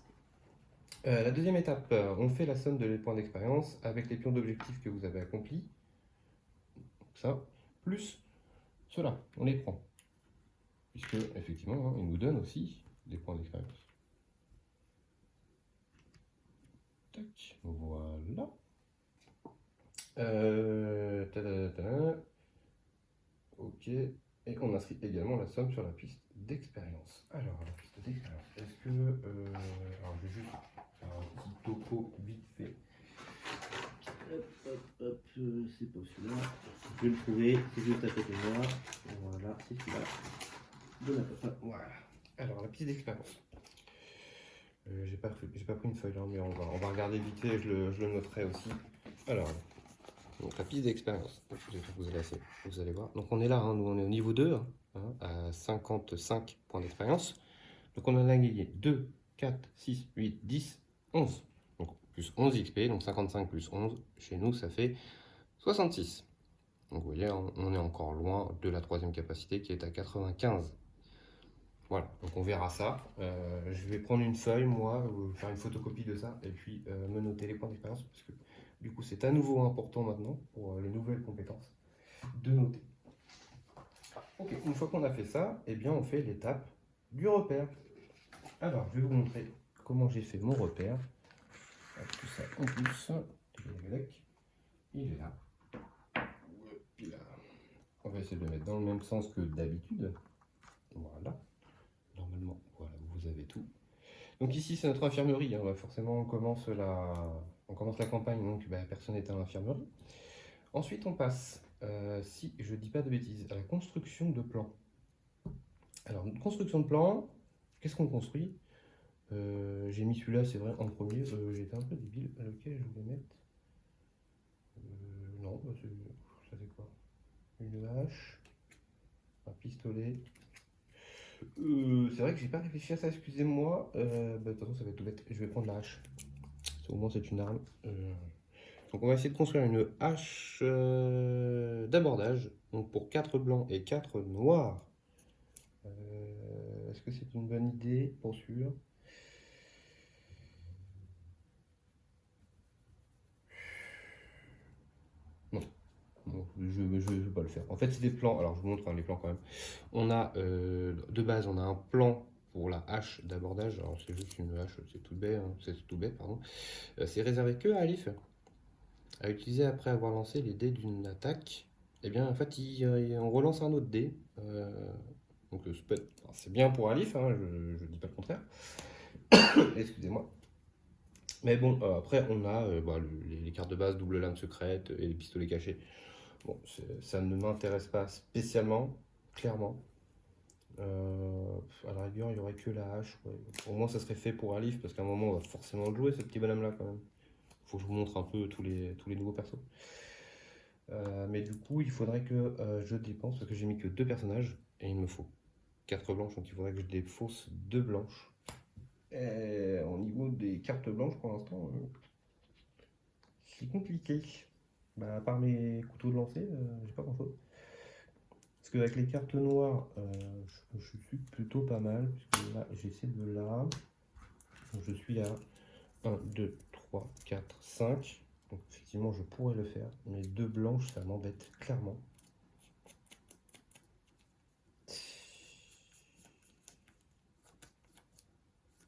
la deuxième étape, on fait la somme de les points d'expérience avec les pions d'objectifs que vous avez accomplis. Ça, plus cela, on les prend. Puisque, effectivement, ils nous donnent aussi des points d'expérience. Tac, voilà. Ok, et on inscrit également la somme sur la piste d'expérience. Alors, la piste d'expérience, est-ce que... alors, je vais juste faire un petit topo vite fait. Hop, c'est pas celui-là. Je vais le trouver, c'est juste à côté de moi. Voilà, c'est celui-là. Voilà. Alors, la piste d'expérience. J'ai pas pris une feuille là, mais on va regarder vite fait, je le noterai aussi. Alors, donc la piste d'expérience, vous allez voir. Donc on est là, hein, nous on est au niveau 2, hein, à 55 points d'expérience. Donc on en a gagné 2, 4, 6, 8, 10, 11. Donc plus 11 XP, donc 55 plus 11, chez nous ça fait 66. Donc vous voyez, on est encore loin de la troisième capacité qui est à 95. Voilà, donc on verra ça. Je vais prendre une feuille, moi, faire une photocopie de ça, et puis me noter les points d'expérience, parce que du coup c'est à nouveau important maintenant, pour les nouvelles compétences, de noter. Ok, une fois qu'on a fait ça, eh bien on fait l'étape du repère. Alors, je vais vous montrer comment j'ai fait mon repère. Tout ça en plus, il est là. On va essayer de le mettre dans le même sens que d'habitude. Voilà. Normalement, voilà, vous avez tout. Donc ici, c'est notre infirmerie. Hein. Forcément, on commence la campagne, donc personne n'est à l'infirmerie. Ensuite, on passe, si je dis pas de bêtises, à la construction de plans. Alors, une construction de plans, qu'est-ce qu'on construit? J'ai mis celui-là, c'est vrai, en premier. J'étais un peu débile. Lequel je voulais mettre? Non, ça fait quoi? Une hache, un pistolet. C'est vrai que j'ai pas réfléchi à ça, excusez-moi. De toute façon, ça va être tout bête. Je vais prendre la hache. Au moins, c'est une arme. Donc, on va essayer de construire une hache d'abordage. Donc, pour 4 blancs et 4 noirs. Est-ce que c'est une bonne idée, pour sûr? Non. Bon, je vais pas le faire. En fait, c'est des plans. Alors, je vous montre hein, les plans quand même. On a, de base, on a un plan pour la hache d'abordage. Alors, c'est juste une hache, c'est tout bête, hein, pardon. C'est réservé que à Alif. À utiliser après avoir lancé les dés d'une attaque. Et bien, en fait, on relance un autre dé. Donc, c'est bien pour Alif, hein, je dis pas le contraire. Excusez-moi. Mais bon, après, on a les cartes de base, double lame secrète et les pistolets cachés. Bon, ça ne m'intéresse pas spécialement, clairement. À la rigueur, il n'y aurait que la hache. Ouais. Au moins, ça serait fait pour Alif, parce qu'à un moment, on va forcément le jouer, ce petit bonhomme-là, quand même. Faut que je vous montre un peu tous les nouveaux persos. Mais du coup, il faudrait que je dépense, parce que j'ai mis que 2 personnages, et il me faut 4 blanches, donc il faudrait que je défausse 2 blanches. Et au niveau des cartes blanches, pour l'instant, c'est compliqué. À part mes couteaux de lancer, j'ai pas grand-chose. Parce qu'avec les cartes noires, je suis plutôt pas mal, puisque là, j'essaie de là. Donc je suis à 1, 2, 3, 4, 5. Donc effectivement, je pourrais le faire. Mais 2 blanches, ça m'embête clairement.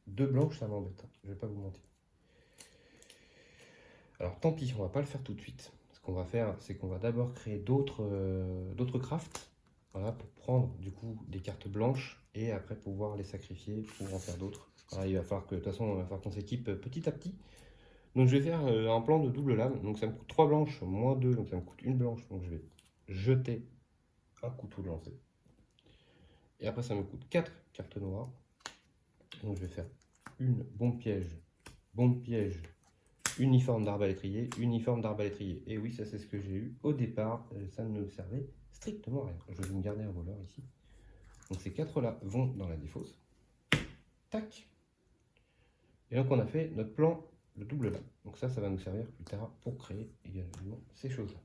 Deux blanches, ça m'embête. Hein. Je vais pas vous mentir. Alors tant pis, on va pas le faire tout de suite. Ce qu'on va faire, c'est qu'on va d'abord créer d'autres crafts. Voilà, pour prendre du coup des cartes blanches et après pouvoir les sacrifier pour en faire d'autres. Il va falloir que, de toute façon, il va falloir qu'on s'équipe petit à petit. Donc je vais faire un plan de double lame. Donc ça me coûte 3 blanches moins 2, donc ça me coûte une blanche. Donc je vais jeter un couteau de lancer. Et après ça me coûte 4 cartes noires. Donc je vais faire une bombe piège, uniforme d'arbalétrier, uniforme d'arbalétrier. Et oui, ça c'est ce que j'ai eu au départ, ça ne nous servait strictement à rien. Je vais me garder un voleur ici. Donc ces 4-là vont dans la défausse. Tac. Et donc on a fait notre plan de double lame. Donc ça va nous servir plus tard pour créer également ces choses-là.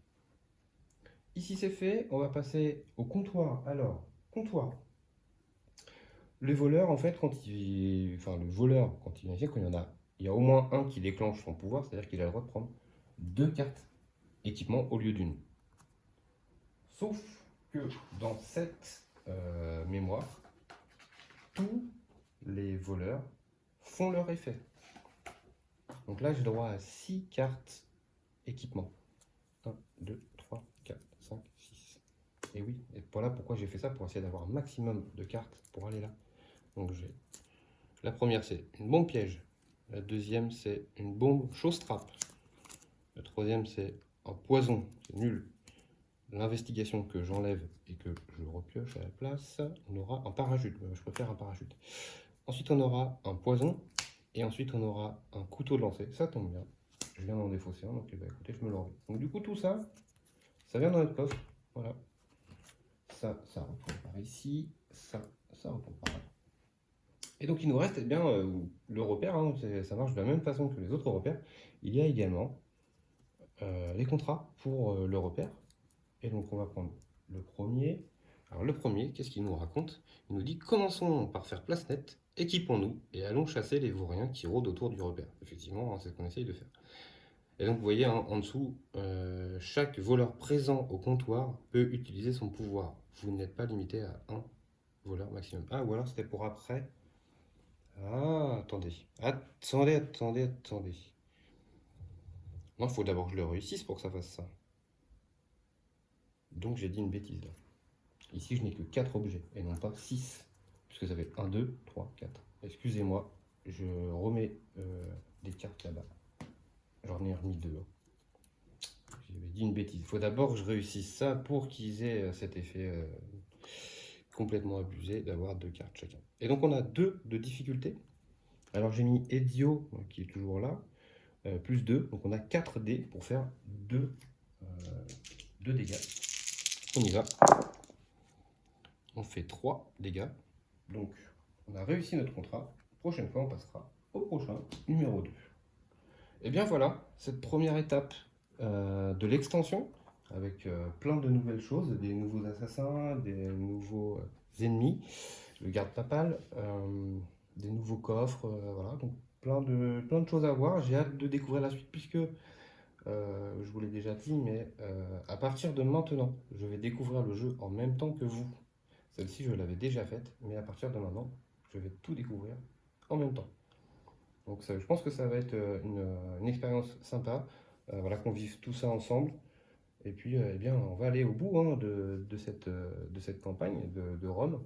Ici c'est fait, on va passer au comptoir. Alors, comptoir. Les voleurs, en fait, le voleur, quand il vient ici, quand il y a au moins un qui déclenche son pouvoir, c'est-à-dire qu'il a le droit de prendre 2 cartes équipement au lieu d'une. Sauf que dans cette mémoire, tous les voleurs font leur effet. Donc là, j'ai droit à 6 cartes équipement. 1, 2, 3, 4, 5, 6. Et oui, et voilà pourquoi j'ai fait ça, pour essayer d'avoir un maximum de cartes pour aller là. Donc la première, c'est une bombe piège. La deuxième, c'est une bombe chose-trappe. La troisième, c'est un poison, c'est nul. L'investigation que j'enlève et que je repioche à la place, on aura un parachute. Je préfère un parachute. Ensuite, on aura un poison. Et ensuite, on aura un couteau de lancer. Ça tombe bien. Je viens d'en défausser un, donc écoutez, je me le remets. Donc du coup, tout ça, ça vient dans notre coffre. Voilà. Ça reprend par ici. Ça reprend par là. Et donc, il nous reste bien le repère. Hein, ça marche de la même façon que les autres repères. Il y a également les contrats pour le repère. Et donc, on va prendre le premier. Alors, le premier, qu'est-ce qu'il nous raconte? Il nous dit: commençons par faire place nette, équipons-nous et allons chasser les vauriens qui rôdent autour du repère. Effectivement, hein, c'est ce qu'on essaye de faire. Et donc, vous voyez, hein, en dessous, chaque voleur présent au comptoir peut utiliser son pouvoir. Vous n'êtes pas limité à un voleur maximum. Ah, ou alors c'était pour après. Ah, attendez. Attendez. Non, il faut d'abord que je le réussisse pour que ça fasse ça. Donc, j'ai dit une bêtise là. Ici, je n'ai que 4 objets et non pas 6, puisque ça fait 1, 2, 3, 4. Excusez-moi, je remets des cartes là-bas. J'en ai remis 2. J'avais dit une bêtise. Il faut d'abord que je réussisse ça pour qu'ils aient cet effet complètement abusé d'avoir 2 cartes chacun. Et donc, on a 2 de difficulté. Alors, j'ai mis Edio, qui est toujours là, plus 2. Donc, on a 4 dés pour faire 2 dégâts. On y va. On fait 3 dégâts. Donc, on a réussi notre contrat. Prochaine fois, on passera au prochain, numéro 2. Et bien voilà, cette première étape de l'extension, avec plein de nouvelles choses, des nouveaux assassins, des nouveaux ennemis, le garde papal, des nouveaux coffres, voilà, donc plein de choses à voir. J'ai hâte de découvrir la suite, puisque je vous l'ai déjà dit, mais à partir de maintenant, je vais découvrir le jeu en même temps que vous. Celle-ci, je l'avais déjà faite, mais à partir de maintenant, je vais tout découvrir en même temps. Donc ça, je pense que ça va être une expérience sympa, voilà, qu'on vive tout ça ensemble. Et puis, eh bien, on va aller au bout, hein, de cette campagne de Rome,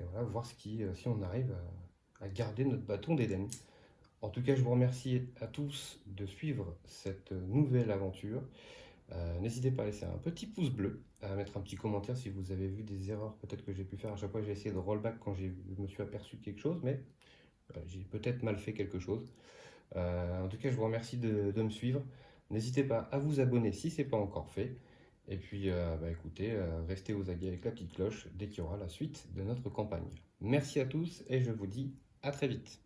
et voilà, voir si on arrive à garder notre bâton d'Éden. En tout cas, je vous remercie à tous de suivre cette nouvelle aventure. N'hésitez pas à laisser un petit pouce bleu, à mettre un petit commentaire si vous avez vu des erreurs peut-être que j'ai pu faire. À chaque fois, j'ai essayé de rollback quand je me suis aperçu de quelque chose, mais j'ai peut-être mal fait quelque chose. En tout cas, je vous remercie de me suivre. N'hésitez pas à vous abonner si ce n'est pas encore fait. Et puis, écoutez, restez aux aguets avec la petite cloche dès qu'il y aura la suite de notre campagne. Merci à tous et je vous dis à très vite.